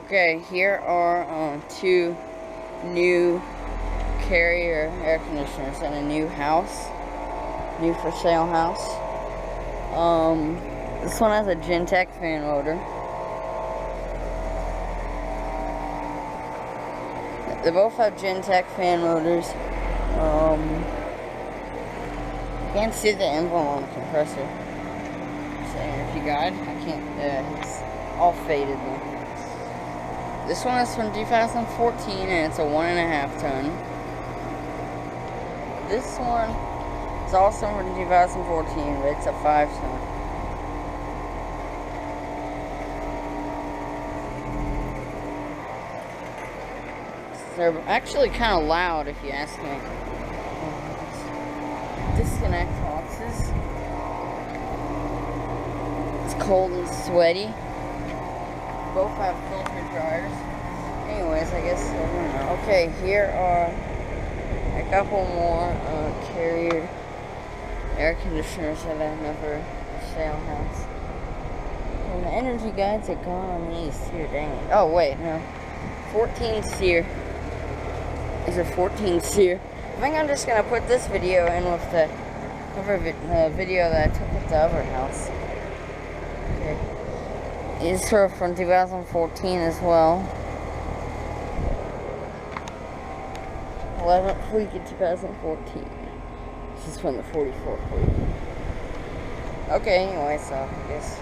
Okay, here are two new Carrier air conditioners in a new house, new for sale house. This one has a Gentech fan motor. They both have Gentech fan motors. You can't see the emblem on the compressor. So if you guide, I can't. It's all faded now. This one is from 2014 and it's a 1.5 ton. This one is also from 2014, but it's a 5 ton. They're actually kind of loud if you ask me. Disconnect boxes. It's cold and sweaty. Both have filter dryers. Anyways, I guess I don't know. Okay, here are a couple more Carrier air conditioners that I never sale house. And the energy guides are gone on these too, dang it. Oh wait, no. 14 SEER. These are 14 SEER. I think I'm just gonna put this video in with the cover video that I took at the other house. Okay. These are from 2014 as well. 11th week in 2014. This is from the 44th week. Okay, anyway, so I guess.